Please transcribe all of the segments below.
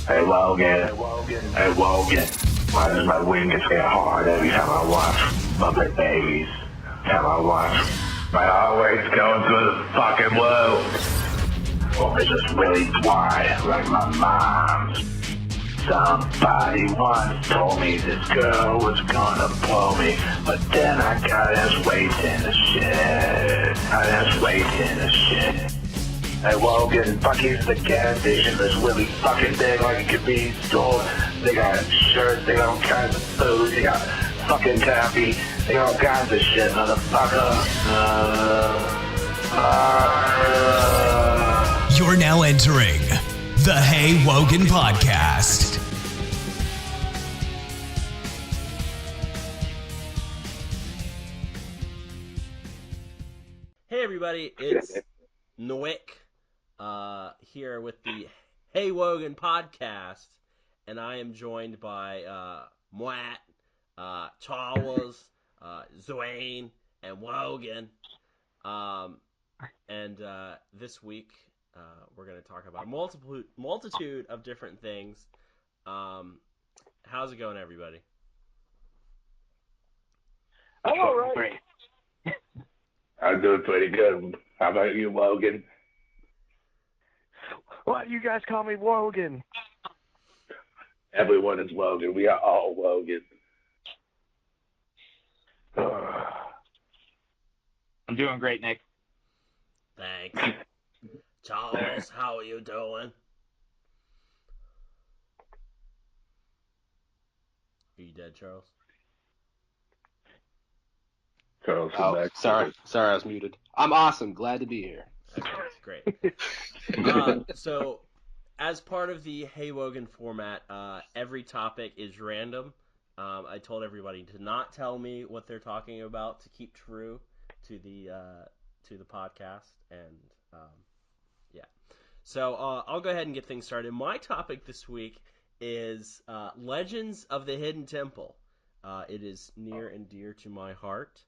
Hey Wogan, hey Wogan, why does my wings get hard every time I watch Muppet Babies? Time I watch, my heart rate's going through the fucking roof. Or is this really wide, like my mom's? Somebody once told me this girl was gonna blow me, but then I got ass weight in the shit. Hey Wogan, Bucky's the gas station that's really fucking big, like it could be sold. They got shirts, they got all kinds of food, they got fucking taffy, they got all kinds of shit, motherfucker. You're now entering the Hey Wogan podcast. Hey everybody, it's Noik here with the Hey Wogan podcast, and I am joined by Mwat, Charles, Zwain, and Wogan. And this week we're going to talk about multitude of different things. How's it going, everybody? I'm all right. I'm doing pretty good. How about you, Wogan? Why do you guys call me Wogan? Everyone is Wogan. We are all Wogan. I'm doing great, Nick. Thanks. Charles, how are you doing? Are you dead, Charles? Charles, Sorry, I was muted. I'm awesome. Glad to be here. Okay, great. So, as part of the Hey Wogan format, every topic is random. I told everybody to not tell me what they're talking about to keep true to the podcast, and yeah. So I'll go ahead and get things started. My topic this week is Legends of the Hidden Temple. It is near and dear to my heart.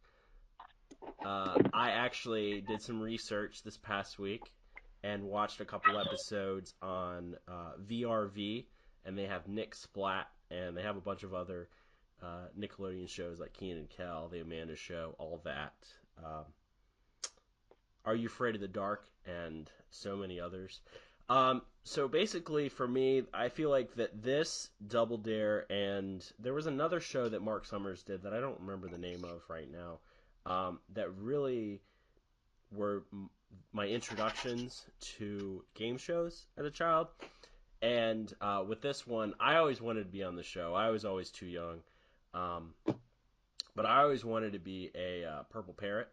I actually did some research this past week and watched a couple episodes on VRV, and they have Nick Splat, and they have a bunch of other Nickelodeon shows like Kenan and Kel, The Amanda Show, all that. Are You Afraid of the Dark, and so many others. So basically, for me, I feel like that this, Double Dare, and there was another show that Mark Summers did that I don't remember the name of right now, that really were my introductions to game shows as a child. And with this one, I always wanted to be on the show. I was always too young. But I always wanted to be a purple parrot.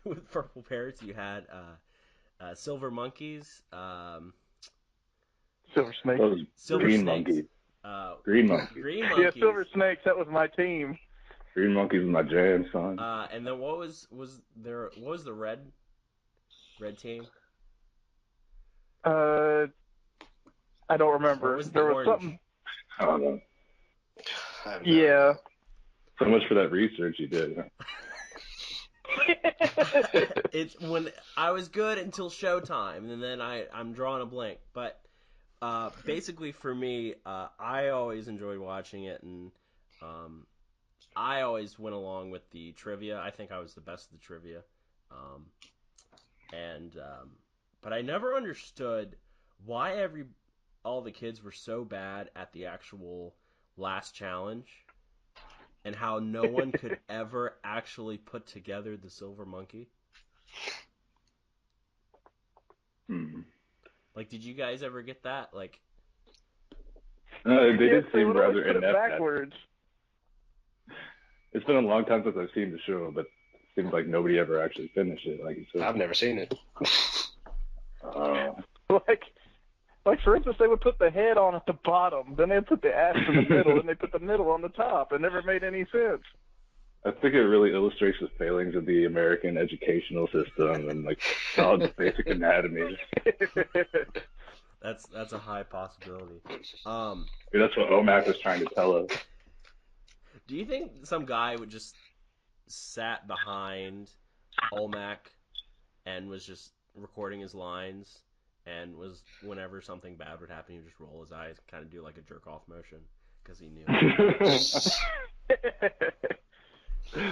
With purple parrots, you had silver monkeys, Silver Snakes. Green snakes, monkeys. green Green monkeys. Yeah, Silver Snakes. That was my team. Green monkeys is my jam, son. And then what was the red team? I don't remember. Or was There was orange? something. I don't know. Yeah. So much for that research you did. It's when I was good until Showtime, and then I'm drawing a blank. But basically, for me, I always enjoyed watching it, and I always went along with the trivia. I think I was the best of the trivia, but I never understood why all the kids were so bad at the actual last challenge, and how no one could ever actually put together the silver monkey. Like, did you guys ever get that? Like, They did They seem would always rather put it inept. backwards. It's been a long time since I've seen the show, but it seems like nobody ever actually finished it. Like you said. I've never seen it. Like for instance, they would put the head on at the bottom, then they'd put the ass in the middle, and they put the middle on the top. It never made any sense. I think it really illustrates the failings of the American educational system and like dog's basic anatomy. that's a high possibility. That's what OMAC was trying to tell us. Do you think some guy would just sat behind Olmec and was just recording his lines and was whenever something bad would happen, he would just roll his eyes, kind of do like a jerk off motion because he knew.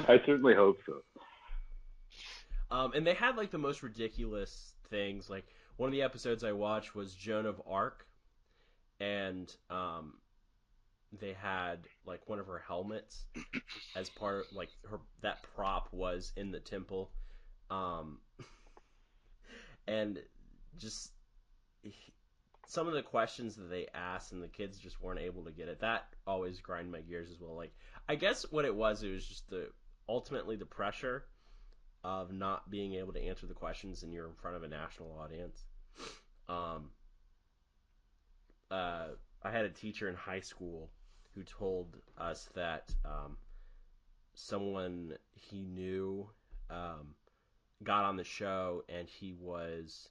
I certainly hope so. And they had like the most ridiculous things. Like one of the episodes I watched was Joan of Arc, and they had like one of her helmets as part of like her that prop was in the temple, and just some of the questions that they asked and the kids just weren't able to get it. That always grind my gears as well. Like I guess what it was just ultimately the pressure of not being able to answer the questions and you're in front of a national audience. I had a teacher in high school who told us that someone he knew got on the show and he was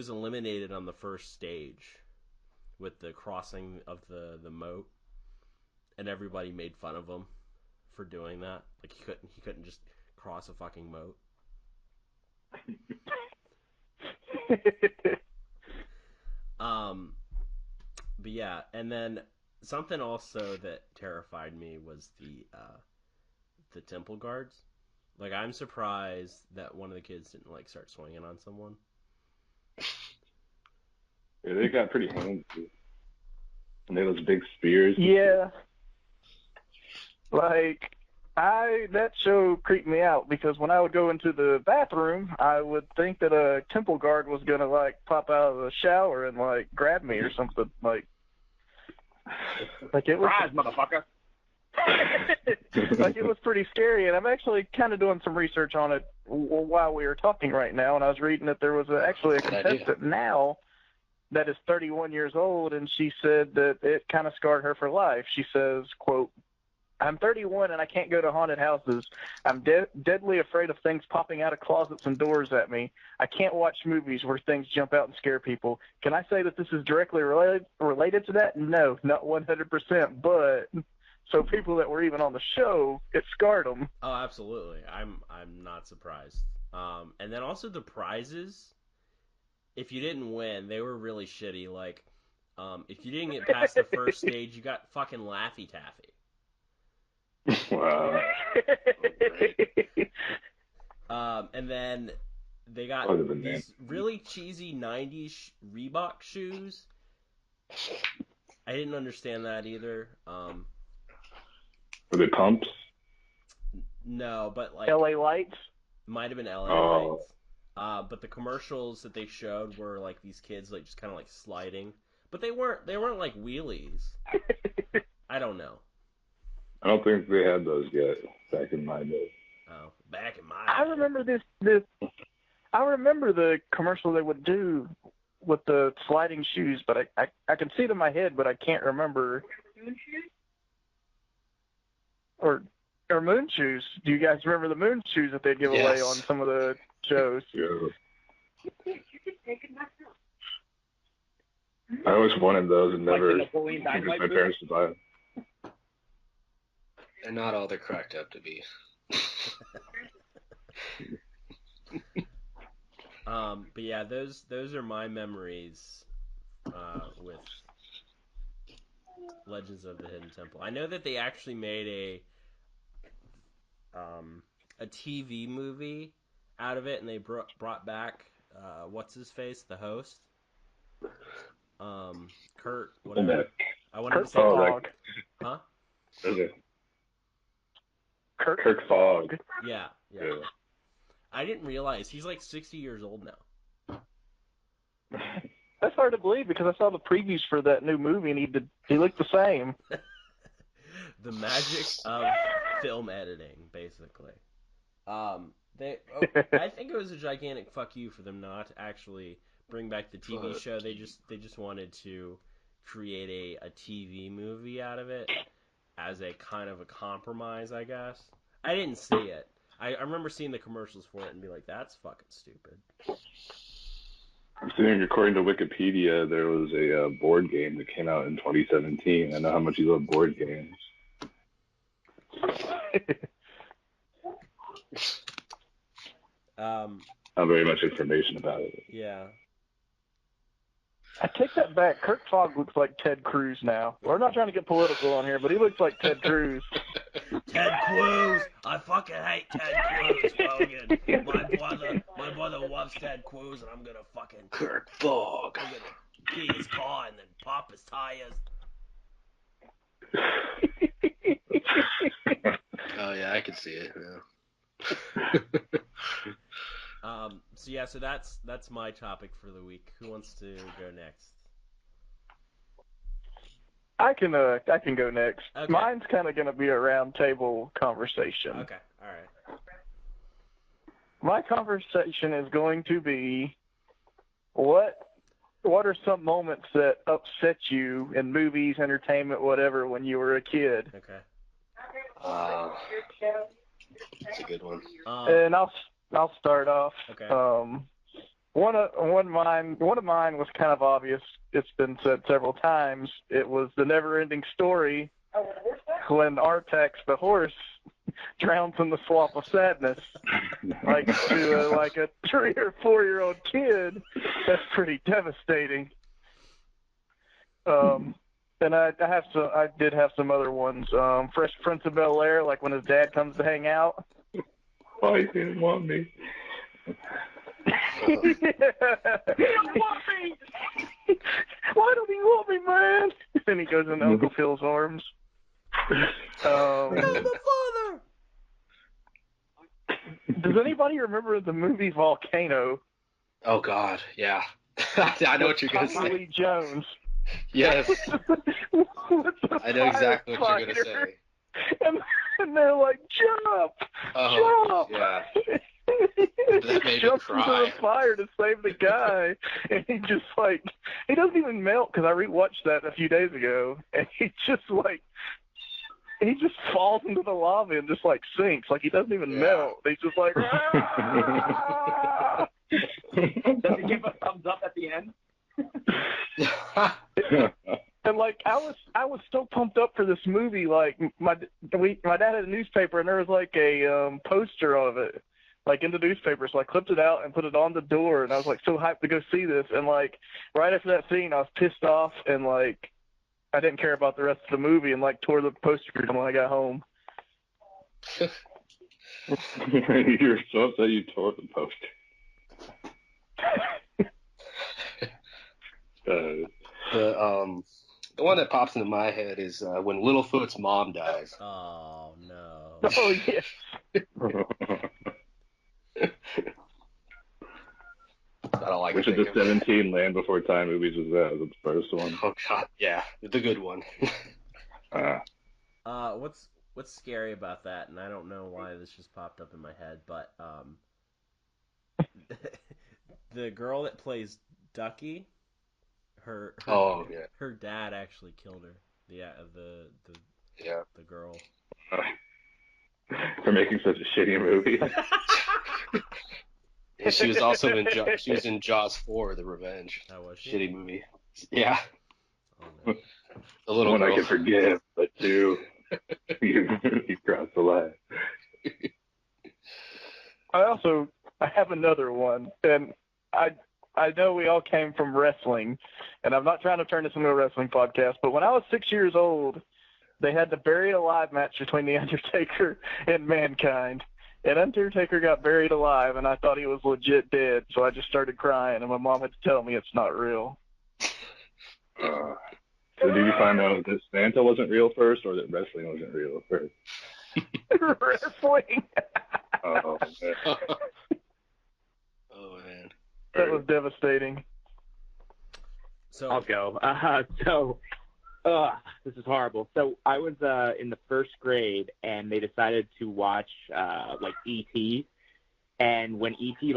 eliminated on the first stage with the crossing of the moat, and everybody made fun of him for doing that. Like he couldn't just cross a fucking moat. But yeah, and then something also that terrified me was the temple guards. Like I'm surprised that one of the kids didn't like start swinging on someone. Yeah, they got pretty handsy. And they had those big spears. Yeah. Like, that show creeped me out because when I would go into the bathroom, I would think that a temple guard was gonna like pop out of the shower and like grab me or something. Like it was. Rise, motherfucker! Like it was pretty scary, and I'm actually kind of doing some research on it while we were talking right now, and I was reading that there was actually a contestant now that is 31 years old, and she said that it kind of scarred her for life. She says, quote, "I'm 31 and I can't go to haunted houses. I'm deadly afraid of things popping out of closets and doors at me. I can't watch movies where things jump out and scare people. Can I say that this is directly related to that? No, not 100%, but so people that were even on the show, it scarred them." Oh, absolutely. I'm not surprised. And then also the prizes. If you didn't win, they were really shitty. Like, if you didn't get past the first stage, you got fucking Laffy Taffy. Wow. And then they got these really cheesy 90s Reebok shoes. I didn't understand that either. Were they pumps? No, but like LA Lights? might have been LA Lights. But the commercials that they showed were like these kids like just kind of like sliding, but they weren't like wheelies. I don't know. I don't think they had those yet back in my day. Oh, back in my I remember this. I remember the commercial they would do with the sliding shoes, but I can see it in my head, but I can't remember. Moon shoes? Or moon shoes. Do you guys remember the moon shoes that they'd give away on some of the shows? Yeah. I always wanted those and never convinced my parents to buy them. They're not all they're cracked up to be. But yeah, those are my memories with Legends of the Hidden Temple. I know that they actually made a TV movie out of it, and they brought back what's his face, the host, Kurt, whatever. I wanted to say Fogg. Huh? Okay. Kirk Fogg. Yeah. I didn't realize he's like 60 years old now. That's hard to believe because I saw the previews for that new movie and he looked the same. The magic of film editing, basically. I think it was a gigantic fuck you for them not to actually bring back the TV show. They just wanted to create a TV movie out of it as a kind of a compromise, I guess. I didn't see it. I remember seeing the commercials for it and be like, that's fucking stupid. I'm seeing, according to Wikipedia, there was a board game that came out in 2017. I know how much you love board games. Not very much information about it. Yeah. I take that back. Kirk Fogg looks like Ted Cruz now. We're not trying to get political on here, but he looks like Ted Cruz. Ted Cruz! I fucking hate Ted Cruz, Wogan. My brother loves Ted Cruz, and I'm gonna fucking Kirk Fogg. I'm gonna key his car and then pop his tires. Oh yeah, I can see it. Yeah. So that's my topic for the week. Who wants to go next? I can go next. Okay. Mine's kind of going to be a round table conversation. Okay, all right. My conversation is going to be what are some moments that upset you in movies, entertainment, whatever, when you were a kid? Okay. That's a good one. And I'll start off. Okay. One of mine was kind of obvious. It's been said several times. It was the never-ending story when Artax the horse drowns in the swamp of sadness. Like to like a 3 or 4-year-old kid, that's pretty devastating. And I did have some other ones. Fresh Prince of Bel-Air, like when his dad comes to hang out. Why he didn't want me? He don't want me. Why don't he want me, man? Then he goes into Uncle Phil's arms. I'm the father. Does anybody remember the movie Volcano? Oh God, yeah. I know what you're gonna Tommy say. Lee Jones. Yes, With the I know exactly what you're gonna firefighter. say. And they're like, jump! Oh, Jump! yeah. He That made me jumps into cry. the fire to save the guy, and he just like, he doesn't even melt, because I rewatched that a few days ago, and he just falls into the lava and just like sinks, like he doesn't even melt. He's just like, "Ah!" Does he give a thumbs up at the end? And like I was so pumped up for this movie. Like my dad had a newspaper, and there was like a poster of it, like in the newspaper. So I clipped it out and put it on the door, and I was like so hyped to go see this. And like right after that scene, I was pissed off, and like I didn't care about the rest of the movie, and like tore the poster down when I got home. You're so upset you tore the poster. The one that pops into my head is when Littlefoot's mom dies. Oh no. Oh yes. I don't like Which of the 17 Land Before Time movies was that? Was it the first one? Oh God, yeah, the good one. What's scary about that, and I don't know why this just popped up in my head, but the girl that plays Ducky, her dad actually killed her. The girl. For making such a shitty movie. And she was also in Jaws 4: The Revenge. How was she? Shitty movie. Yeah. Oh, no. The little One girl. I can forgive, but two, you crossed the line. I have another one, and I know we all came from wrestling, and I'm not trying to turn this into a wrestling podcast, but when I was 6 years old, they had the Buried Alive match between The Undertaker and Mankind. And Undertaker got buried alive, and I thought he was legit dead, so I just started crying, and my mom had to tell me it's not real. So did you find out that Santa wasn't real first, or that wrestling wasn't real first? Wrestling! Oh, man. Oh man. That was devastating. So I'll go. This is horrible. So I was in the first grade, and they decided to watch like E.T. And when E.T.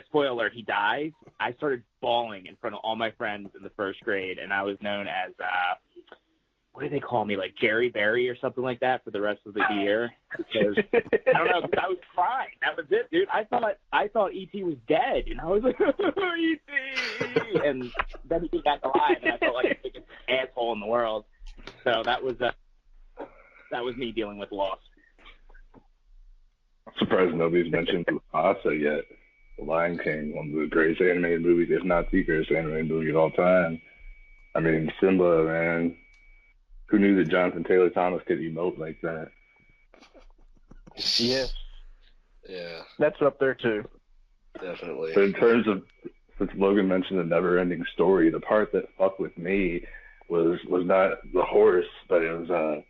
spoiler alert, he dies, I started bawling in front of all my friends in the first grade, and I was known as what do they call me, like Jerry Berry or something like that for the rest of the year. Because I don't know, because I was crying. That was it, dude. I thought E.T. was dead, and I was like, E.T. And then he came back alive, and I felt like the biggest asshole in the world. So that was me dealing with loss. I'm surprised nobody's mentioned Mufasa yet. The Lion King, one of the greatest animated movies, if not the greatest animated movie of all time. I mean, Simba, man. Who knew that Jonathan Taylor Thomas could emote like that? Yes, Yeah, that's up there too. definitely. But in terms of, since Logan mentioned the never-ending story, the part that fucked with me was not the horse, but it was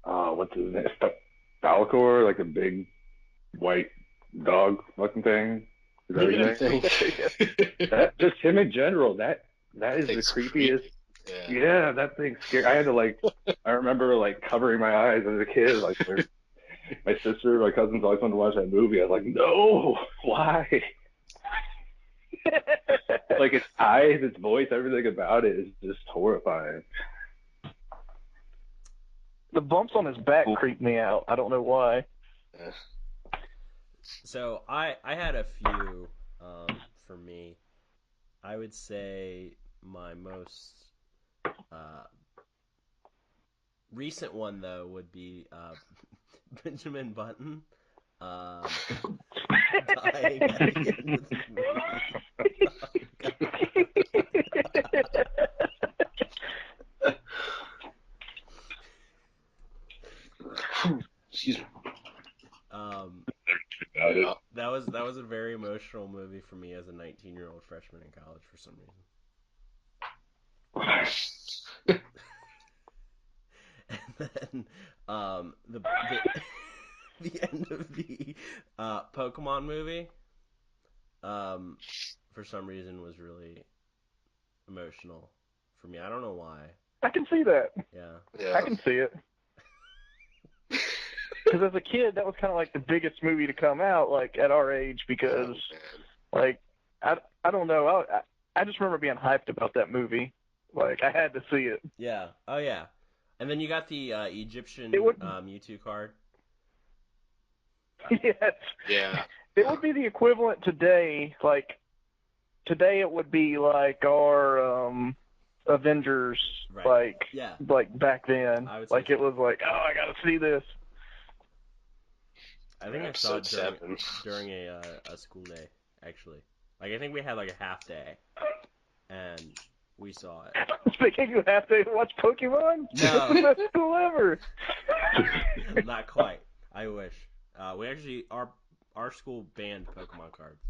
what's his name? Falcor, like a big white dog fucking thing. Is that his name? That, just him in general. That is the It's creepiest. creepy. Yeah, that thing's scary. I had to I remember covering my eyes as a kid. Like my sister, my cousins always wanted to watch that movie. I was like, no, why? Like its eyes, its voice, everything about it is just horrifying. The bumps on his back creep me out. I don't know why. So I had a few for me. I would say my most recent one though would be Benjamin Button dying at the end of the movie. Excuse me. That was a very emotional movie for me as a 19-year-old freshman in college for some reason. And then the end of the Pokemon movie for some reason was really emotional for me. I don't know why. I can see that. Yeah. I can see it. Because as a kid, that was kind of like the biggest movie to come out, like at our age, because, like, I don't know, I just remember being hyped about that movie. Like, I had to see it. Yeah. Oh yeah. And then you got the Egyptian Mewtwo card. Yes. Yeah. It would be the equivalent today. Like, today it would be like our Avengers, Right. like back then. I would Like, say it was like, oh, I got to see this. I think I saw it during a school day, actually. Like, I think we had like a half day, and we saw it. Thinking you have to watch Pokemon? No. The best school ever. Not quite. I wish. We actually, our school banned Pokemon cards.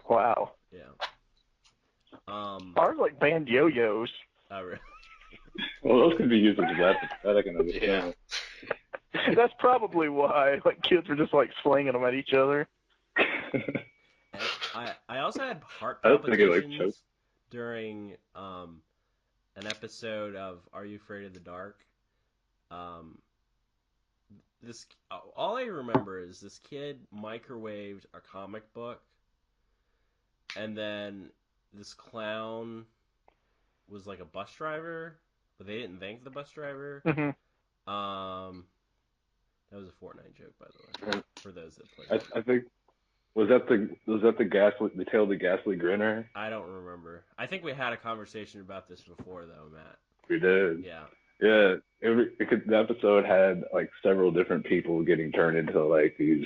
Wow. Yeah. Ours like banned yo-yos. Oh, really? Well, those could be used as weapons. That I can understand. Yeah. That's probably why, like, kids were just like slinging them at each other. I also had heart I was thinking, palpitations during an episode of Are You Afraid of the Dark? This all I remember is this kid microwaved a comic book, and then this clown was like a bus driver, but they didn't thank the bus driver. Mm-hmm. That was a Fortnite joke, by the way, for those that played. I think was that the Tale of the Ghastly Grinner? I don't remember. I think we had a conversation about this before, though, Matt. We did. Yeah. Yeah. The episode had like several different people getting turned into like these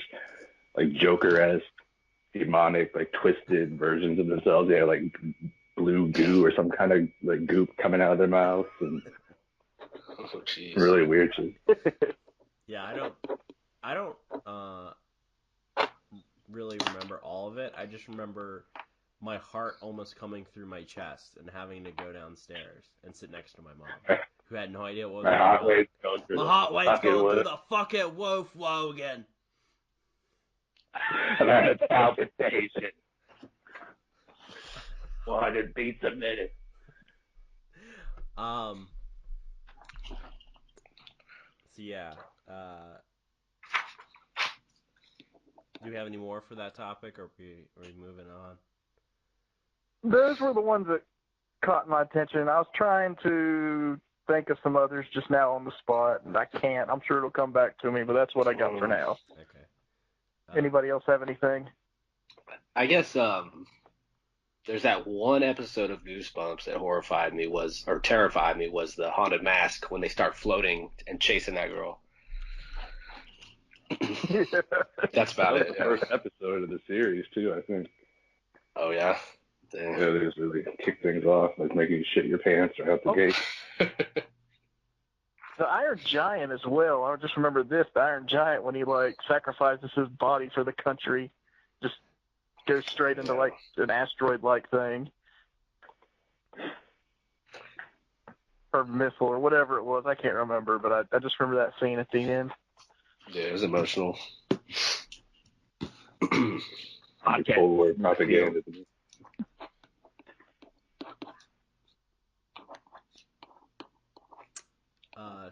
like Joker-esque, demonic, like twisted versions of themselves. They had like blue goo or some kind of like goop coming out of their mouths and really weird shit. Yeah, I don't really remember all of it. I just remember my heart almost coming through my chest and having to go downstairs and sit next to my mom, who had no idea what was going on. My heart rate's going through the fucking roof, Wogan. And I had palpitation. 100 beats a minute. So yeah. Do we have any more for that topic, or are we moving on? Those were the ones that caught my attention. I was trying to think of some others just now on the spot, and I can't. I'm sure it'll come back to me, but that's what I got for now. Okay. Anybody else have anything? I guess there's that one episode of Goosebumps that terrified me was the haunted mask when they start floating and chasing that girl. That's about That was it. the Yeah. first episode of the series too, I think. Oh yeah. Dang. Yeah, they just really kick things off, like making you shit your pants right out the gate. The Iron Giant as well. I just remember this. The Iron Giant, when he like sacrifices his body for the country, just goes straight into like an asteroid-like thing. Or missile or whatever it was. I can't remember, but I just remember that scene at the end. Yeah, it was emotional. Okay. Forward propaganda.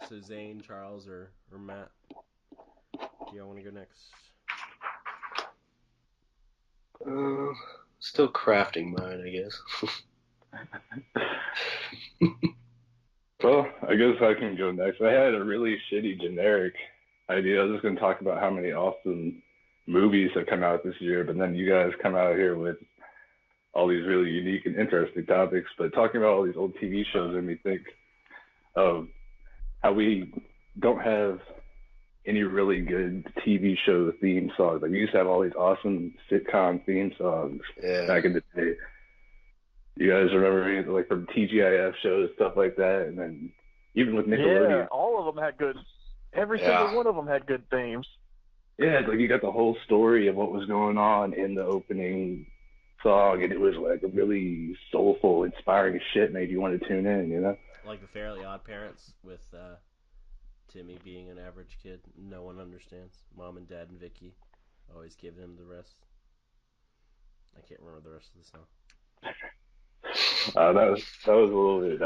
So Zane, Charles, or Matt, do y'all want to go next? Still crafting mine, I guess. Well, I guess I can go next. I had a really shitty generic idea. I was just going to talk about how many awesome movies have come out this year, but then you guys come out here with all these really unique and interesting topics. But talking about all these old TV shows made me think of how we don't have any really good TV show theme songs. Like we used to have all these awesome sitcom theme songs back in the day. You guys remember any, like from TGIF shows, stuff like that? And then even with Nickelodeon. Yeah, all of them had good. Every single one of them had good themes. Yeah, like you got the whole story of what was going on in the opening song, and it was like a really soulful, inspiring shit. Made you want to tune in, you know? Like the Fairly Odd Parents with Timmy being an average kid. No one understands. Mom and Dad and Vicky always give him the rest. I can't remember the rest of the song. That was a little bit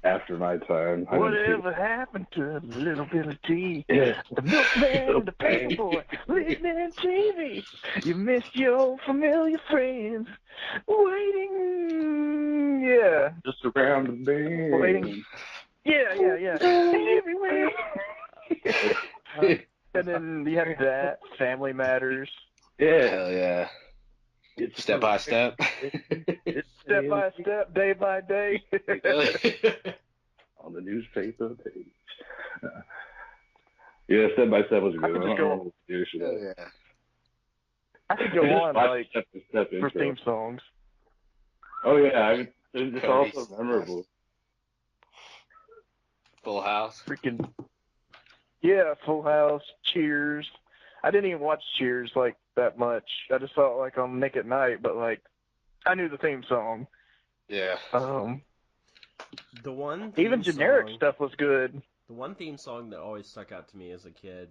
after my time. Whatever happened to a little bit of tea? Yeah. The milkman and the paperboy listening to TV. You missed your old familiar friends waiting. Yeah. Just around the bend. Waiting. Yeah. Everywhere. And then you have that. Family Matters. Yeah. Hell yeah. Step by step. Step by step, day by day. On the newspaper page. Yeah, Step by Step was a good one. I could go on like step for theme songs. Oh yeah, it's also memorable. Full House. Freaking yeah, Full House, Cheers. I didn't even watch Cheers like that much. I just saw it like on Nick at Night, but like I knew the theme song. Yeah. The one even generic stuff was good. The one theme song that always stuck out to me as a kid,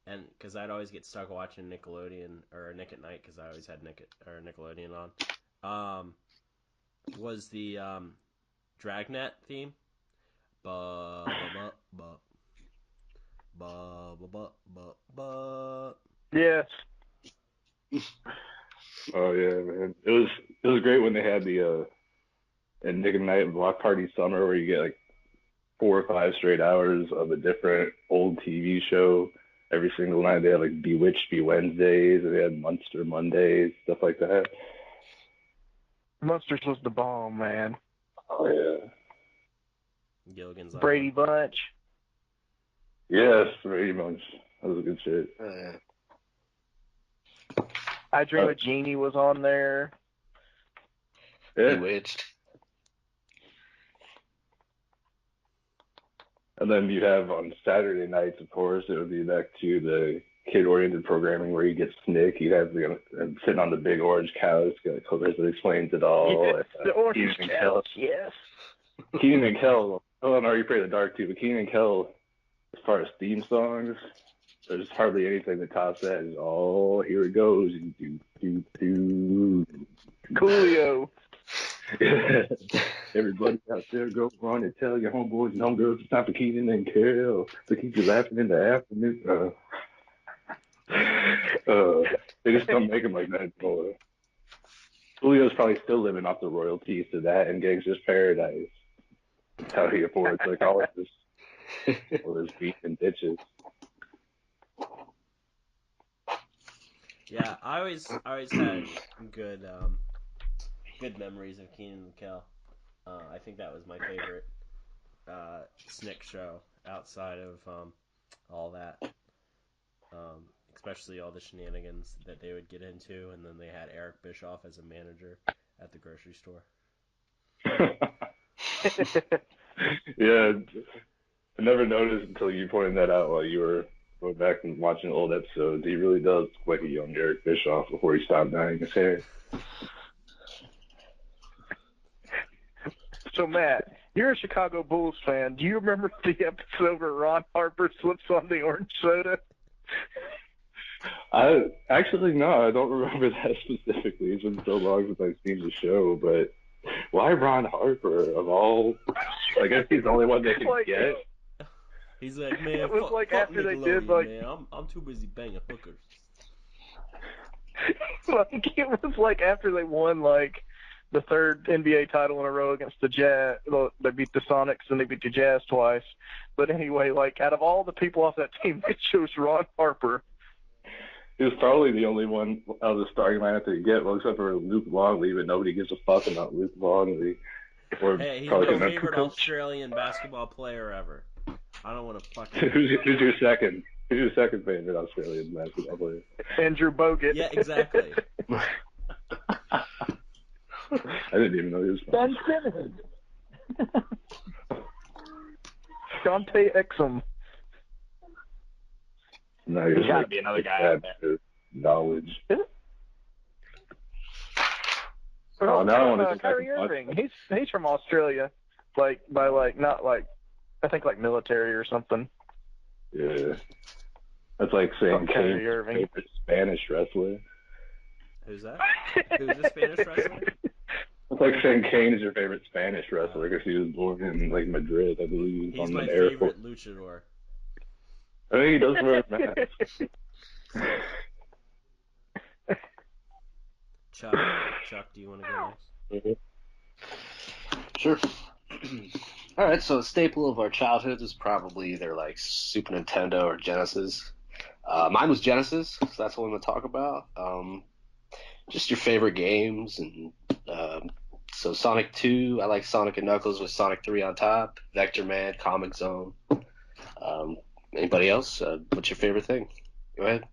and because I'd always get stuck watching Nickelodeon or Nick at Night because I always had Nickelodeon on, was the Dragnet theme. Ba ba ba ba ba ba ba ba. Yes. Oh yeah, man. It was great when they had the and Nick at Night and Block Party Summer where you get like 4 or 5 straight hours of a different old TV show every single night. They had like Bewitched Be Wednesdays, and they had Munster Mondays, stuff like that. Munsters was the bomb, man. Oh yeah. Gilligan's Brady Bunch. Yes, Brady Bunch. That was a good shit. I Dream of Jeannie was on there. Yeah. Bewitched. And then you have on Saturday nights, of course, it would be back to the kid-oriented programming where you get Snick. You have sitting on the big orange couch, got Cobras that explains it all. Yes, the orange couch, yes. Keenan and Kel. Oh no, you Pray the Dark too, but Keenan and Kel, as far as theme songs, there's hardly anything that tops that. Is oh, here it goes. Do, do, do. Coolio. Everybody out there, go run and tell your homeboys and homegirls it's time for Keenan and Kel to keep you laughing in the afternoon. They just don't make them like that anymore. Julio's probably still living off the royalties to that and Gangster's Paradise. That's how he affords like all of his beef and ditches. Yeah, I always had good memories of Keenan and Kel. I think that was my favorite Snick show outside of all that. especially all the shenanigans that they would get into, and then they had Eric Bischoff as a manager at the grocery store. Yeah, I never noticed until you pointed that out while you were going back and watching old episodes. He really does look like a young Eric Bischoff before he stopped dyeing his hair. So, Matt, you're a Chicago Bulls fan. Do you remember the episode where Ron Harper slips on the orange soda? No, I don't remember that specifically. It's been so long since I've seen the show, but why Ron Harper of all? I guess he's the only one they can get. He's like, man, it was like after they did like, man, I'm too busy banging hookers. Like it was like after they won like the third NBA title in a row against the Jazz. Well, they beat the Sonics and they beat the Jazz twice. But anyway, like out of all the people off that team, they chose Ron Harper. He was probably the only one out of the starting lineup to get, well, except for Luke Longley, but nobody gives a fuck about Luke Longley. Hey, he's my favorite Australian basketball player ever. I don't want to fucking... Who's your second? Who's your second favorite Australian basketball player? Andrew Bogut. Yeah, exactly. I didn't even know he was Ben Simmons. Dante Exum. No, There's got to be another guy out there. Knowledge. Oh, now I want to Kyrie Irving. He's from Australia, like by like not like I think like military or something. Yeah, that's like saying Kyrie Irving, favorite Spanish wrestler. Who's that? Who's the Spanish wrestler? It's like saying Kane is your favorite Spanish wrestler because he was born in like Madrid, I believe. He's on my an favorite airport. luchador. I think he does wear a mask. Chuck, do you want to go next? Sure. All right, so a staple of our childhood is probably either like Super Nintendo or Genesis. Mine was Genesis, so that's what I'm going to talk about. Just your favorite games, and so Sonic 2, I like Sonic and Knuckles with Sonic 3 on top, Vector Man, Comic Zone. Anybody else? What's your favorite thing? Go ahead.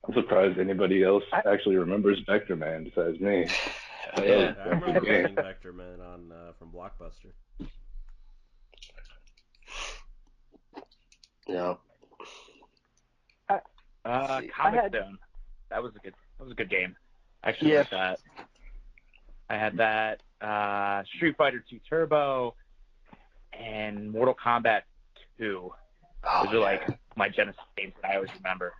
I'm surprised anybody else actually remembers Vector Man besides me. Oh, yeah. I remember playing Vector Man on from Blockbuster. Yeah. Comic Zone. That was a good game. Actually, yes. Like that. I had that. Street Fighter 2 Turbo and Mortal Kombat 2. Those are like my Genesis games that I always remember.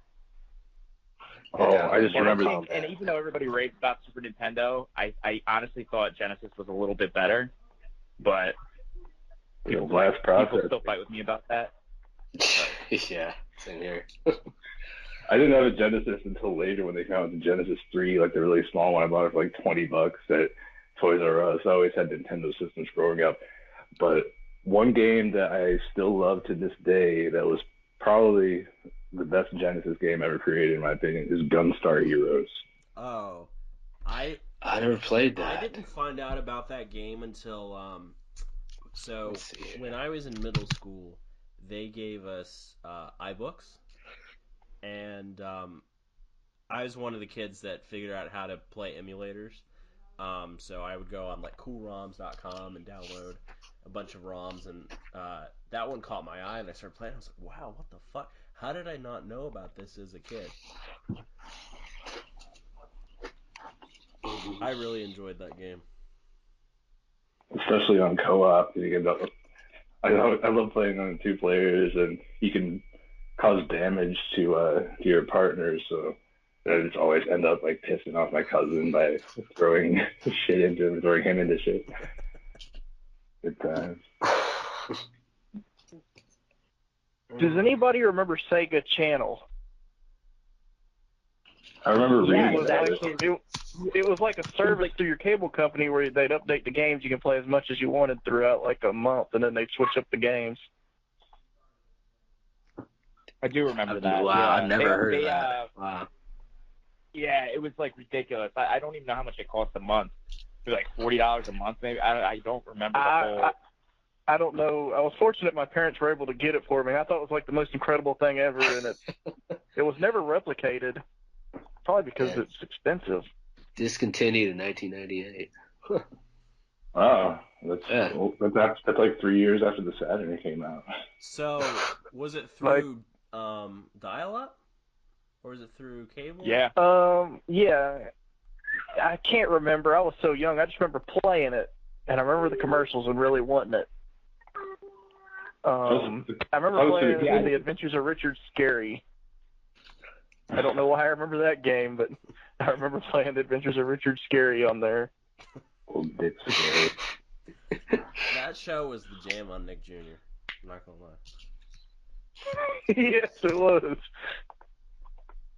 Oh, yeah, I just remember them. And even though everybody raves about Super Nintendo, I honestly thought Genesis was a little bit better. But people still fight with me about that. Yeah, same here. I didn't have a Genesis until later when they came out with the Genesis 3, like the really small one. I bought it for like $20 at Toys R Us. I always had Nintendo systems growing up. But one game that I still love to this day that was probably the best Genesis game ever created, in my opinion, is Gunstar Heroes. Oh, I never played that. I didn't find out about that game until so when I was in middle school, they gave us iBooks, and I was one of the kids that figured out how to play emulators. So I would go on like coolroms.com and download a bunch of ROMs, and that one caught my eye, and I started playing. I was like, wow, what the fuck? How did I not know about this as a kid? I really enjoyed that game. Especially on co-op. I love playing on 2 players, and you can cause damage to your partners, so I just always end up like pissing off my cousin by throwing shit into him, throwing him into shit. Good times. Does anybody remember Sega Channel? I remember reading it was like a service through your cable company where they'd update the games. You can play as much as you wanted throughout like a month, and then they'd switch up the games. I do remember that. Wow, yeah. I've never heard of that. Wow. Yeah, it was like ridiculous. I don't even know how much it cost a month. It was like $40 a month, maybe. I don't remember the whole. I don't know. I was fortunate my parents were able to get it for me. I thought it was like the most incredible thing ever, and it was never replicated. Probably because it's expensive. Discontinued in 1998. Oh, that's like 3 years after the Saturn came out. So, was it through dial-up? Or was it through cable? Yeah. Yeah. I can't remember. I was so young. I just remember playing it, and I remember the commercials and really wanting it. I remember playing The Adventures of Richard Scarry. I don't know why I remember that game, but I remember playing The Adventures of Richard Scarry on there. Old Dick Scary. That show was the jam on Nick Jr. I'm not gonna lie. Yes, it was.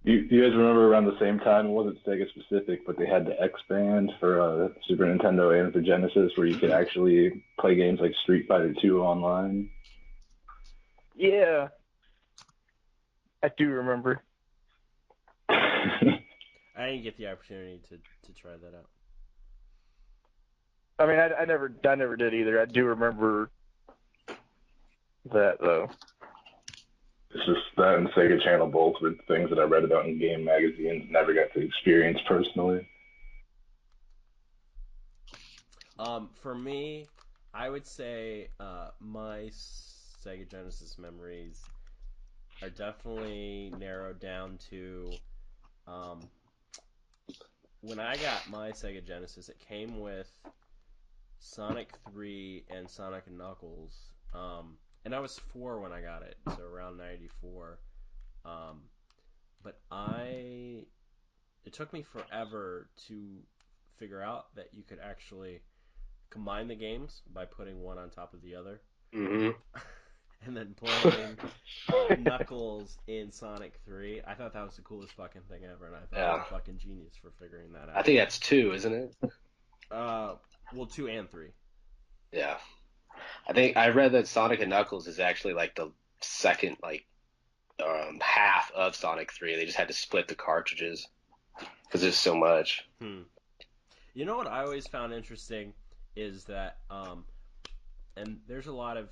You guys remember around the same time, it wasn't Sega specific, but they had the X Band for Super Nintendo and for Genesis, where you could actually play games like Street Fighter 2 online. Yeah, I do remember. I didn't get the opportunity to try that out. I mean, I never did either. I do remember that though. It's just that and Sega Channel both were things that I read about in game magazines, never got to experience personally. For me, I would say my Sega Genesis memories are definitely narrowed down to when I got my Sega Genesis, it came with Sonic 3 and Sonic and Knuckles. And I was 4 when I got it, so around 94. But it took me forever to figure out that you could actually combine the games by putting one on top of the other. Mm-hmm. And then playing Knuckles in Sonic 3. I thought that was the coolest fucking thing ever, and I thought I was a fucking genius for figuring that out. I think that's 2, isn't it? Well, 2 and 3. Yeah. I think I read that Sonic and Knuckles is actually like the second half of Sonic 3. They just had to split the cartridges because there's so much. You know what I always found interesting is that, and there's a lot of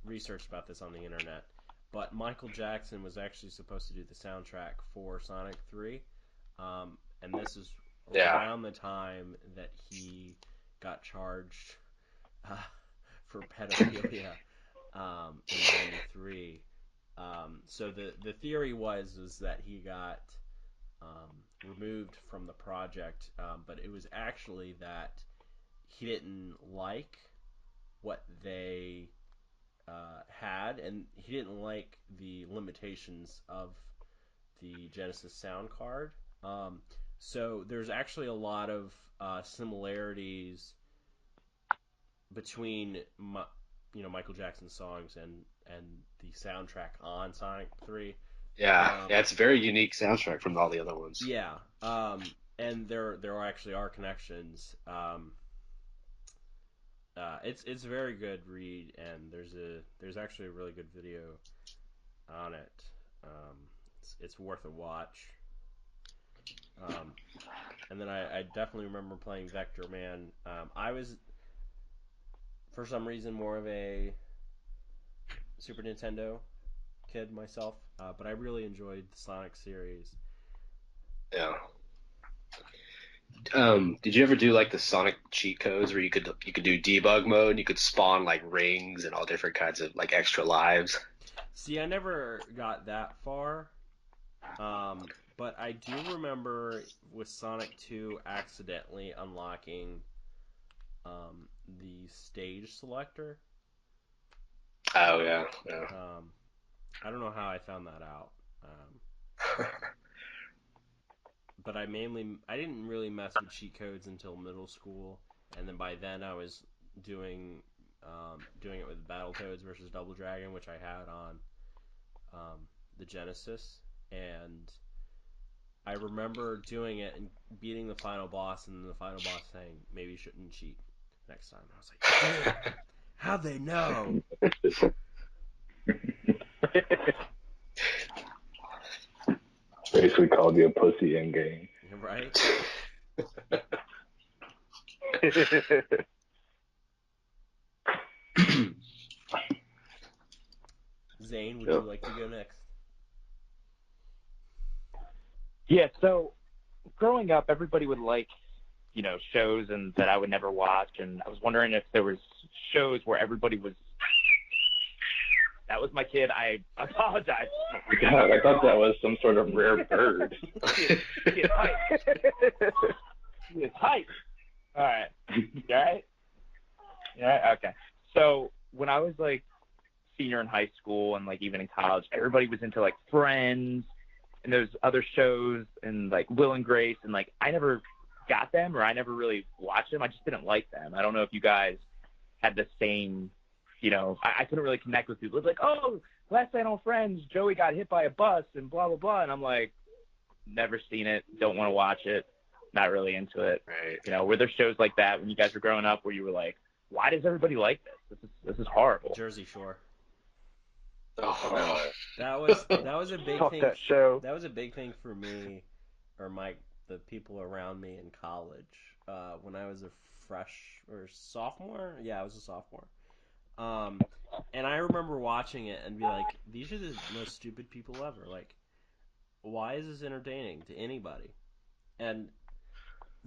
research about this on the internet, but Michael Jackson was actually supposed to do the soundtrack for Sonic 3, and this is around the time that he got charged for pedophilia in '93. So the theory was that he got removed from the project, but it was actually that he didn't like what they had, and he didn't like the limitations of the Genesis sound card. So there's actually a lot of similarities between Michael Jackson's songs and the soundtrack on Sonic 3. Yeah, it's a very unique soundtrack from all the other ones. Yeah, and there actually are connections. It's a very good read, and there's actually a really good video on it. It's worth a watch. And then I definitely remember playing Vector Man. I was, for some reason, more of a Super Nintendo kid myself, but I really enjoyed the Sonic series. Yeah. Did you ever do like the Sonic cheat codes where you could do debug mode and you could spawn like rings and all different kinds of like extra lives? See, I never got that far, but I do remember with Sonic 2 accidentally unlocking the stage selector. Oh yeah. I don't know how I found that out. But I didn't really mess with cheat codes until middle school, and then by then I was doing it with Battletoads versus Double Dragon, which I had on the Genesis, and I remember doing it and beating the final boss, and the final boss saying, maybe you shouldn't cheat next time. I was like, damn, how'd they know? Basically called you a pussy in game. Right? Zane, would you like to go next? Yeah, so growing up, everybody would like, shows and that I would never watch, and I was wondering if there was shows where everybody was. That was my kid. I apologize. God, I thought that was some sort of rare bird. He is hype. He is hype. All right. You all right? Yeah. Okay. So when I was like senior in high school and like even in college, everybody was into like Friends and those other shows and like Will and Grace, and like I never got them, or I never really watched them. I just didn't like them. I don't know if you guys had the same, I couldn't really connect with people. It's like, oh, last night on Friends, Joey got hit by a bus and blah, blah, blah. And I'm like, never seen it. Don't want to watch it. Not really into it. Right. Were there shows like that when you guys were growing up where you were like, why does everybody like this? This is horrible. Jersey Shore. Oh, That was a big Fuck thing. that show. That was a big thing for me, or the people around me in college. When I was a sophomore. Yeah, I was a sophomore. And I remember watching it and be like, these are the most stupid people ever. Like, why is this entertaining to anybody? And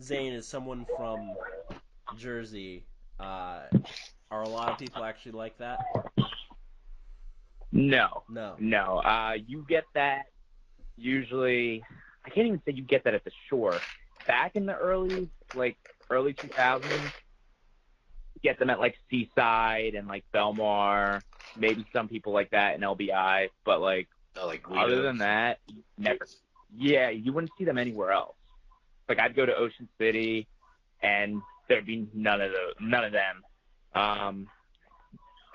Zane is someone from Jersey. Are a lot of people actually like that? No. No. You get that usually. I can't even say you get that at the shore. Back in the early 2000s, you get them at like Seaside and like Belmar, maybe some people like that in LBI, but like other than that, never. Yeah, you wouldn't see them anywhere else. Like I'd go to Ocean City, and there'd be none of them. And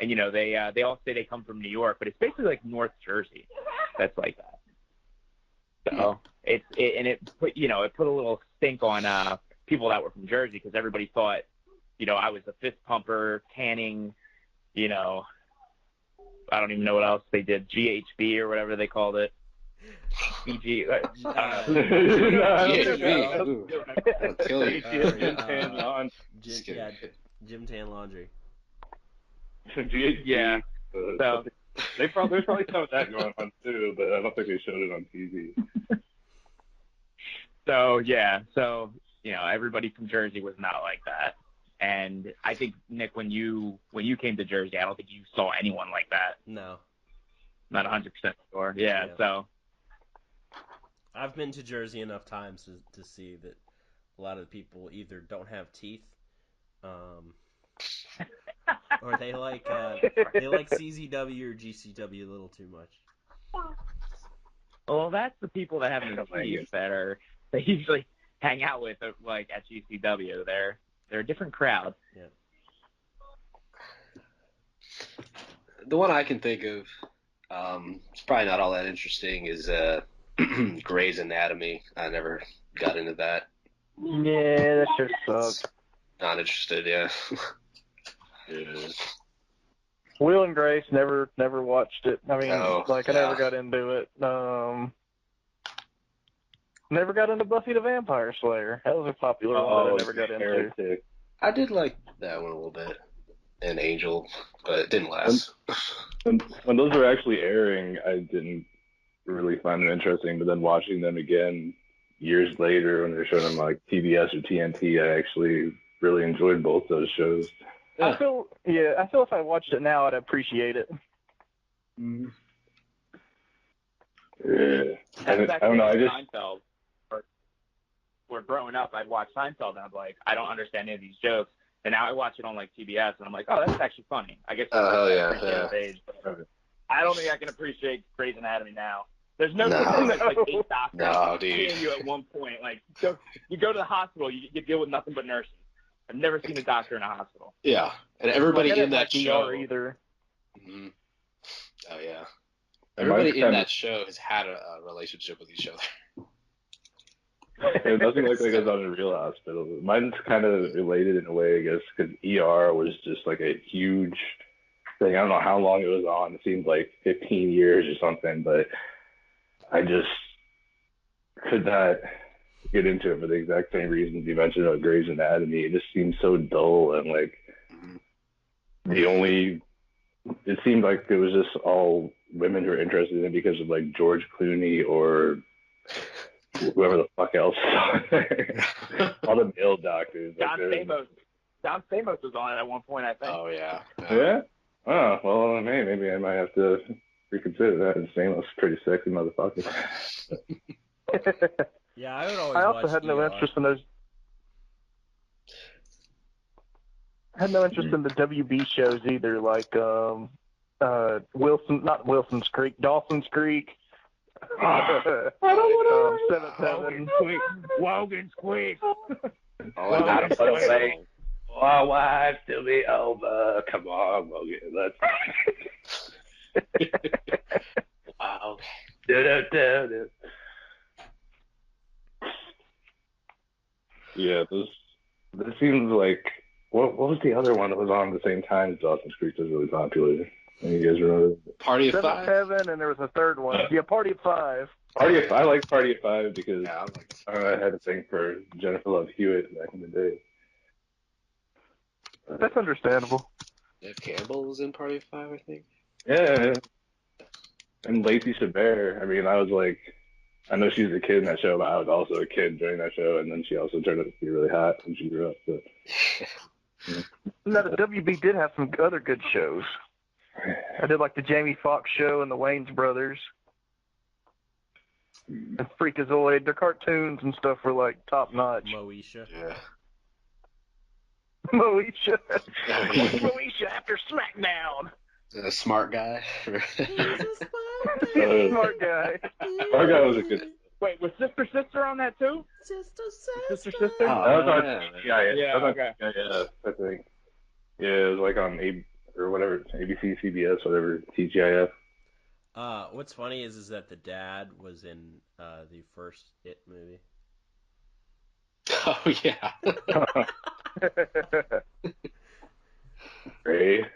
they all say they come from New York, but it's basically like North Jersey. That's like that. So it put a little stink on people that were from Jersey, because everybody thought, I was a fist pumper, tanning, I don't even know what else they did, GHB or whatever they called it. BG. GHB. I'll kill you. Gym Tan Laundry. GHB. Yeah. So there's probably some of that going on too, but I don't think they showed it on TV. So yeah, everybody from Jersey was not like that, and I think Nick, when you came to Jersey, I don't think you saw anyone like that. No. Not 100% sure. Yeah. So I've been to Jersey enough times to see that a lot of the people either don't have teeth, or they like CZW or GCW a little too much. Well, that's the people that have no teeth they usually hang out with, like at GCW. They're a different crowd. Yeah. The one I can think of, it's probably not all that interesting, is Grey's Anatomy. I never got into that. Yeah, that sure sucks. Not interested, yeah. Yeah. Will and Grace, never watched it. I mean, Oh, I never got into it. Never got into Buffy the Vampire Slayer. That was a popular one that I never got into. Heretic. I did like that one a little bit. And Angel, but it didn't last. When those were actually airing, I didn't really find them interesting, but then watching them again years later when they're showing them like TBS or TNT, I actually really enjoyed both those shows. I feel if I watched it now, I'd appreciate it. Yeah. I don't know. Seinfeld. Or growing up, I'd watch Seinfeld, and I'm like, I don't understand any of these jokes. And now I watch it on like TBS, and I'm like, oh, that's actually funny. I guess. Oh yeah. Age, I don't think I can appreciate Grey's Anatomy now. There's no like 8 doctors seeing you at one point. Like you go to the hospital, you deal with nothing but nurses. I've never seen a doctor in a hospital. Yeah, and everybody in that show either. Mm-hmm. Oh yeah, everybody in that show has had a relationship with each other. It doesn't look like it's on a real hospital. Mine's kind of related in a way, I guess, because ER was just like a huge thing. I don't know how long it was on. It seemed like 15 years or something, but I just could not get into it for the exact same reasons you mentioned about Grey's Anatomy. It just seemed so dull, and like it seemed like it was just all women who are interested in it because of like George Clooney or whoever the fuck else is on there. All the male doctors. Don Stamos. Don Stamos was on it at one point, I think. Oh yeah. Yeah? Oh, well, hey, maybe I might have to reconsider that. Stamos is a pretty sexy motherfucker. Yeah, I would always I also watch had no ER. interest in those. I had no interest in the WB shows either, like Wilson's Creek, Dawson's Creek. I don't Seventh Heaven. Wogan's quick. Oh, I don't want to wait. My wife to be over. Come on, Logan. Let's. Wow. Do. Yeah, this seems like what was the other one that was on at the same time as Dawson's Creek was really popular? You guys remember? Party of Seventh Five. Heaven, and there was a third one. Yeah, Party of Five. I like Party of Five because Yeah, I like. I had a thing for Jennifer Love Hewitt back in the day. That's understandable. Neve Campbell was in Party of Five, I think. Yeah, and Lacey Chabert. I mean, I was like, I know she was a kid in that show, but I was also a kid during that show, and then she also turned out to be really hot when she grew up. So. No, the WB did have some other good shows. I did like the Jamie Foxx show and the Wayans Brothers. And Freakazoid. Their cartoons and stuff were like top notch. Moesha. Yeah. Moesha. Oh, yeah. Moesha after SmackDown. A smart guy. Smart guy. Our guy was a good. Wait, was Sister on that too? Sister. Sister? That was on yeah. TGIF. Yeah, That was on okay. TGIF, I think. Yeah, it was like on or whatever, ABC, CBS, whatever, TGIF. What's funny is that the dad was in the first It movie. Oh yeah. Great.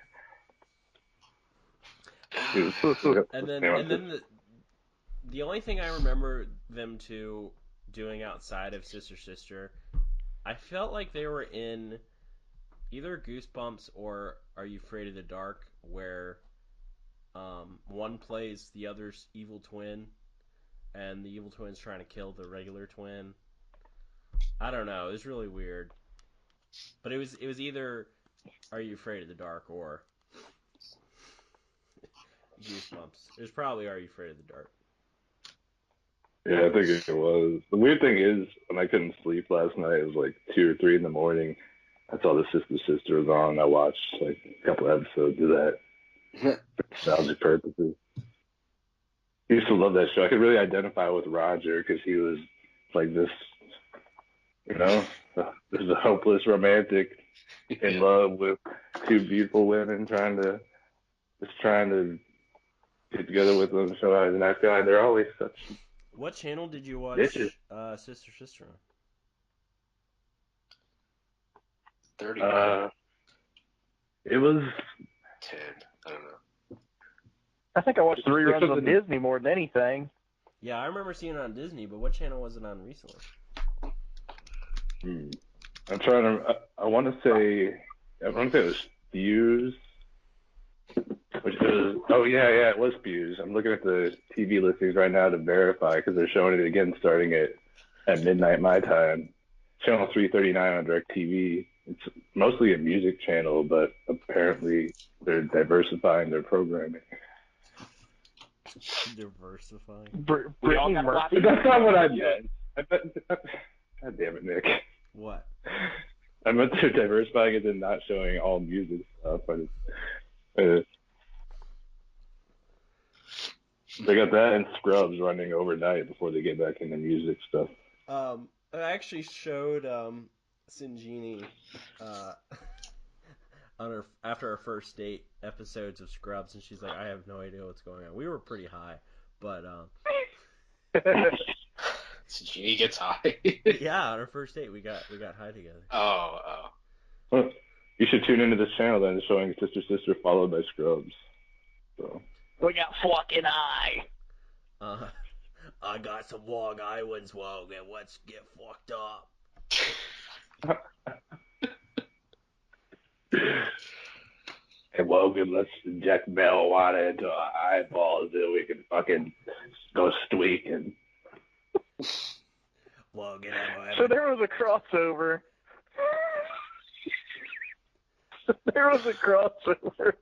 And then the only thing I remember them two doing outside of Sister, I felt like they were in either Goosebumps or Are You Afraid of the Dark, where one plays the other's evil twin, and the evil twin's trying to kill the regular twin. I don't know. It was really weird. But it was either Are You Afraid of the Dark or Goosebumps. It was probably Are You Afraid of the Dark. Yeah, I think it was. The weird thing is, when I couldn't sleep last night, it was like 2 or 3 in the morning. I saw the Sister was on. I watched like a couple episodes of that for nostalgic purposes. I used to love that show. I could really identify with Roger because he was like this, there's a hopeless romantic in love with 2 beautiful women trying to get together with them. So as a nice guy, they're always such. What channel did you watch Bitches. Sister on? 30. It was 10. I don't know. I think I watched the reruns on Disney more than anything. Yeah, I remember seeing it on Disney, but what channel was it on recently? I'm trying to. I want to say it was Fuse, which is. Oh yeah, it was Fuse. I'm looking at the TV listings right now to verify because they're showing it again starting at midnight my time. Channel 339 on DirecTV. It's mostly a music channel, but apparently they're diversifying their programming. Diversifying. Brittany Murphy. But that's not what I meant. God damn it, Nick. What? I meant they're diversifying it and not showing all music stuff. But they got that and Scrubs running overnight before they get back into music stuff. I actually showed Sinjini after our first date episodes of Scrubs, and she's like, I have no idea what's going on. We were pretty high, but Genie gets high. yeah, on our first date we got high together. Oh. Well, you should tune into this channel then, showing Sister followed by Scrubs. So. We got fucking eye. I got some Long Island's Wogan. Let's get fucked up. Hey, Wogan, let's inject marijuana into our eyeballs and we can fucking go streaking. Wogan, So there was a crossover. There was a crossover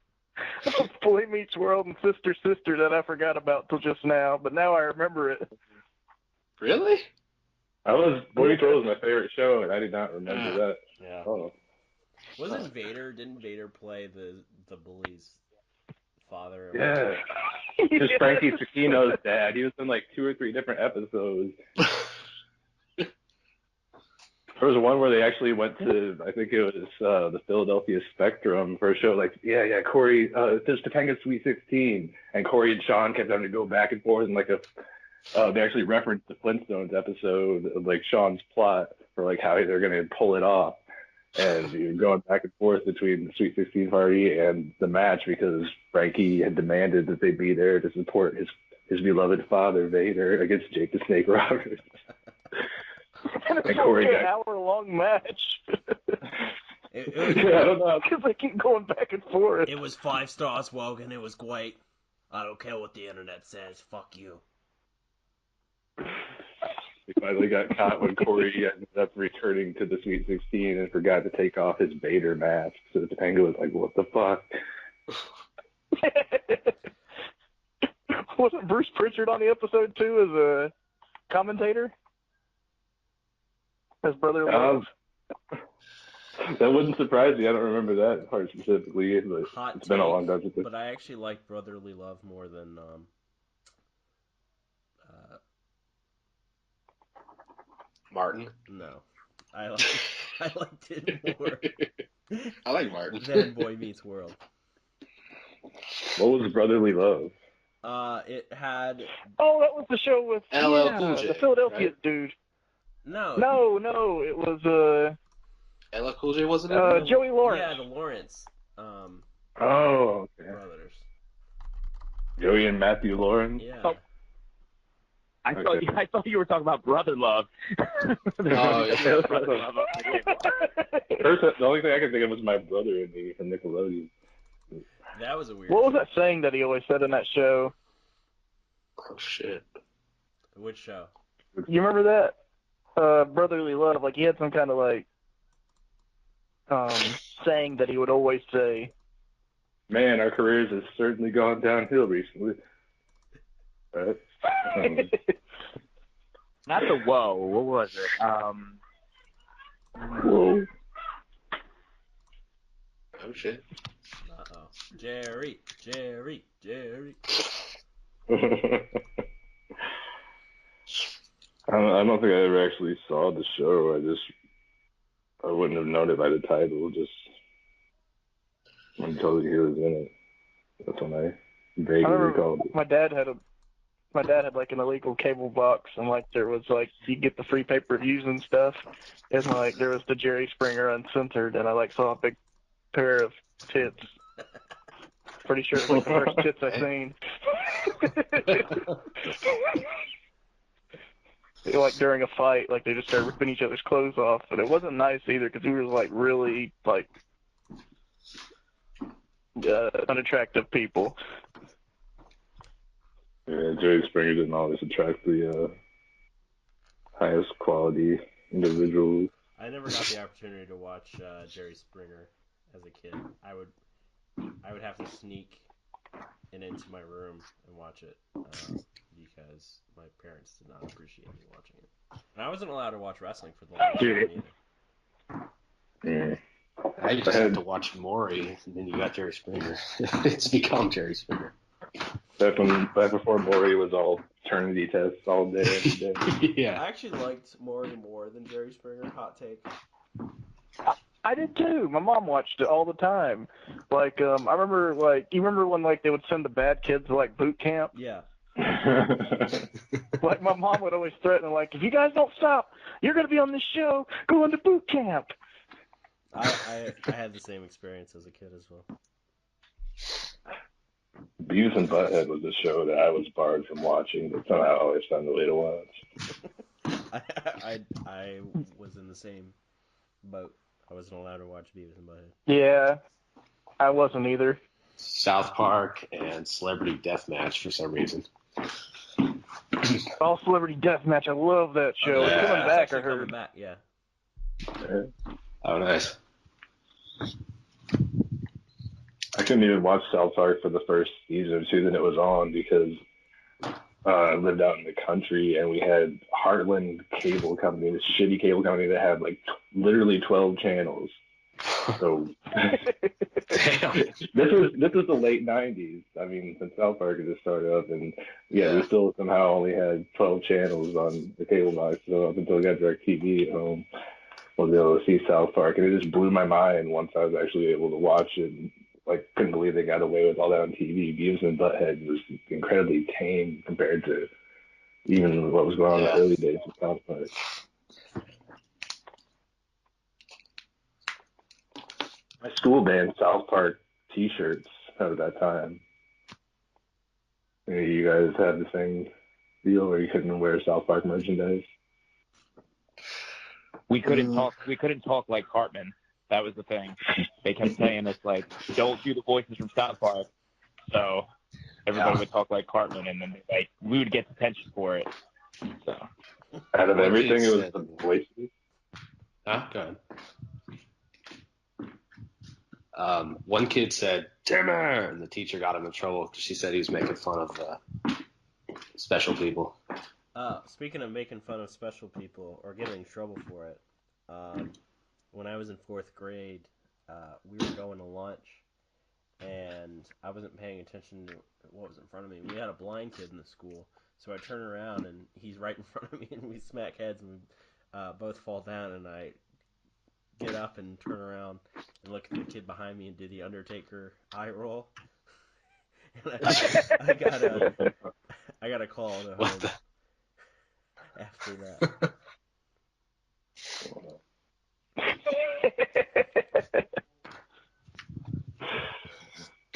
of Boy Meets World and Sister Sister that I forgot about till just now, but now I remember it. Really? Boy Meets World was my favorite show, and I did not remember that. Yeah. Oh. Wasn't Vader? Didn't Vader play the bully's father? Yeah. Just Frankie Sakino's dad. He was in like 2 or 3 different episodes. There was one where they actually went to, I think it was the Philadelphia Spectrum for a show like, yeah, Corey, there's Topanga Sweet 16. And Corey and Sean kept having to go back and forth and like they actually referenced the Flintstones episode of like Sean's plot for like how they're going to pull it off. And you're going back and forth between the Sweet 16 party and the match because Frankie had demanded that they be there to support his beloved father, Vader, against Jake the Snake Roberts. And it's only an hour-long match. I don't know. Because they keep going back and forth. It was 5 stars, Wogan. It was great. I don't care what the internet says. Fuck you. He finally got caught when Corey ended up returning to the Sweet 16 and forgot to take off his Vader mask. So Topanga was like, what the fuck? Wasn't Bruce Pritchard on the episode, too, as a commentator? As Brother Love? That wouldn't surprise me. I don't remember that part specifically, but it's been a long time since. But I actually like Brotherly Love more than Martin. No, I liked it more. I like Martin. Than Boy Meets World. What was Brotherly Love? It had. Oh, that was the show with LL Cool J, the Philadelphia right? dude. No, it was LL Cool J wasn't it? Joey Lawrence. Yeah, the Lawrence. Oh, okay. Brothers. Joey and Matthew Lawrence. Yeah. Oh. I thought you were talking about Brother Love. Oh, yeah. Brother Love. First, the only thing I could think of was My Brother and Me from Nickelodeon. That was a weird. What was that saying that he always said in that show? Oh shit. Which show? You remember that? Brotherly Love. Like he had some kind of like saying that he would always say. Man, our careers have certainly gone downhill recently. Right? Not the whoa. What was it? Whoa. Oh shit. Uh-oh. Jerry. I don't think I ever actually saw the show. I wouldn't have known it by the title. Just until he was in it. That's when I vaguely recalled it. My dad had like an illegal cable box, and like there was like you get the free pay-per-views and stuff, and like there was the Jerry Springer Uncensored, and I like saw a big pair of tits. Pretty sure it was like the first tits I seen. Like during a fight, like they just started ripping each other's clothes off, but it wasn't nice either because we were like really like unattractive people. Yeah, Jerry Springer didn't always attract the highest quality individuals. I never got the opportunity to watch Jerry Springer as a kid. I would have to sneak into my room and watch it because my parents did not appreciate me watching it. And I wasn't allowed to watch wrestling for the longest time either. Yeah. I just had to watch Maury, and then you got Jerry Springer. It's become Jerry Springer. Back before Maury was all eternity tests all day, every day. Yeah. I actually liked Maury more than Jerry Springer. Hot take. I did too. My mom watched it all the time. Like, I remember, like, you remember when, like, they would send the bad kids to, like, boot camp? Yeah. Like, my mom would always threaten, like, if you guys don't stop, you're going to be on this show going to boot camp. I had the same experience as a kid as well. Beavis and Butthead was a show that I was barred from watching, but somehow I always found a way to watch. I was in the same boat. I wasn't allowed to watch Beavis and Butthead. Yeah. I wasn't either. South Park and Celebrity Deathmatch for some reason. All Celebrity Deathmatch. I love that show. Yeah. It's coming That's back, I actually coming heard. back, yeah. Oh, nice. I couldn't even watch South Park for the first season or two that it was on because I lived out in the country and we had Heartland Cable Company, this shitty cable company that had like literally 12 channels. So this was the late 90s. I mean, since South Park had just started up, and we still somehow only had 12 channels on the cable box. So up until I got DirecTV at home, I was able to see South Park, and it just blew my mind once I was actually able to watch it. And, like, couldn't believe they got away with all that on TV. Beavis and Butthead was incredibly tame compared to even what was going on in the early days of South Park. My school banned South Park T-shirts at that time. You guys had the same deal where you couldn't wear South Park merchandise? We couldn't talk. We couldn't talk like Cartman. That was the thing. They kept saying it's like, don't do the voices from South Park. So everybody would talk like Cartman, and then like we would get detention for it. So out of everything, it was the voices. Huh? Go ahead. One kid said, "Timmer," and the teacher got him in trouble because she said he was making fun of special people. Speaking of making fun of special people or getting in trouble for it, when I was in 4th grade, we were going to lunch, and I wasn't paying attention to what was in front of me. We had a blind kid in the school, so I turn around, and he's right in front of me, and we smack heads, and we both fall down, and I get up and turn around and look at the kid behind me and do the Undertaker eye roll. And I got a call to home after that.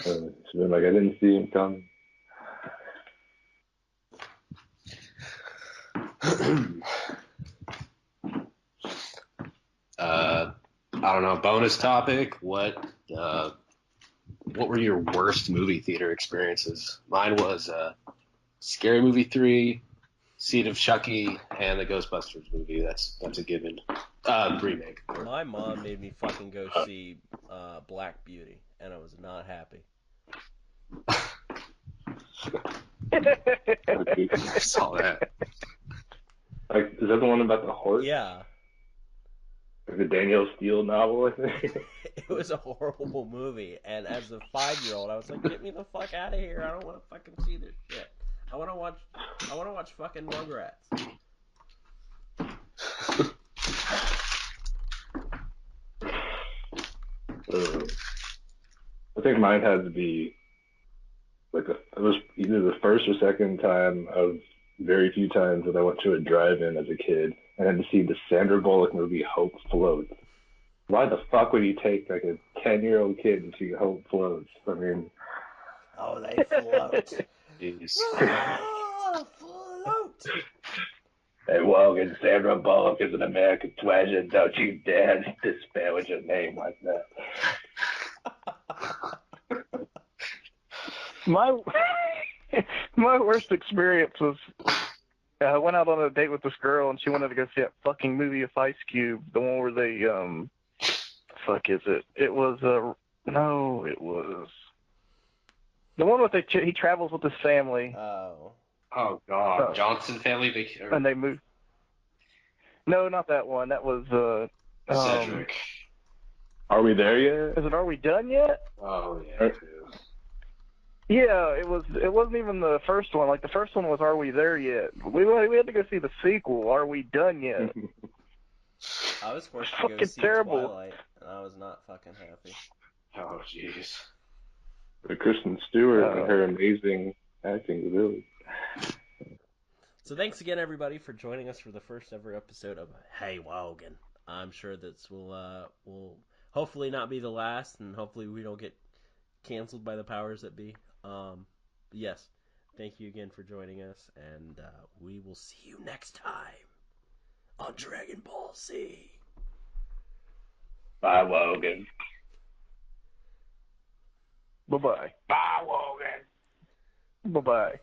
It's been like I didn't see him coming. I don't know. Bonus topic. What were your worst movie theater experiences? Mine was Scary Movie 3, Seed of Chucky, and the Ghostbusters movie. That's a given. Remake. My mom made me fucking go see Black Beauty, and I was not happy. I saw that. Like, is that the one about the horse? Yeah. Like the Danielle Steele novel, I think. It was a horrible movie, and as a 5-year-old, I was like, "Get me the fuck out of here! I don't want to fucking see this shit. I want to watch fucking Rugrats." I think mine had to be like it was either the first or second time of very few times that I went to a drive-in as a kid and had to see the Sandra Bullock movie Hope Floats. Why the fuck would you take like a 10-year-old kid to see Hope Floats? I mean, Oh, they float. Jeez. Float. Hey, Wogan, Sandra Bullock is an American treasure. Don't you dare disparage her name like that. My worst experience was I went out on a date with this girl, and she wanted to go see that fucking movie of Ice Cube, the one where they fuck is it? It was no, it was the one with he travels with his family. Oh God, Johnson Family Vacation. And they moved. No, not that one. That was Cedric. Are we there yet? Is it Are We Done Yet? Oh yeah. Yeah, it was. It wasn't even the first one. Like the first one was Are We There Yet? We had to go see the sequel. Are We Done Yet? I was forced to go Fucking see terrible. Twilight, and I was not fucking happy. Oh jeez. But Kristen Stewart and her amazing acting ability. So thanks again, everybody, for joining us for the first ever episode of Hey Wogan. I'm sure this will hopefully not be the last, and hopefully we don't get canceled by the powers that be. Yes, thank you again for joining us, and we will see you next time on Dragon Ball Z. Bye, Wogan. Bye-bye. Bye, Wogan. Bye-bye.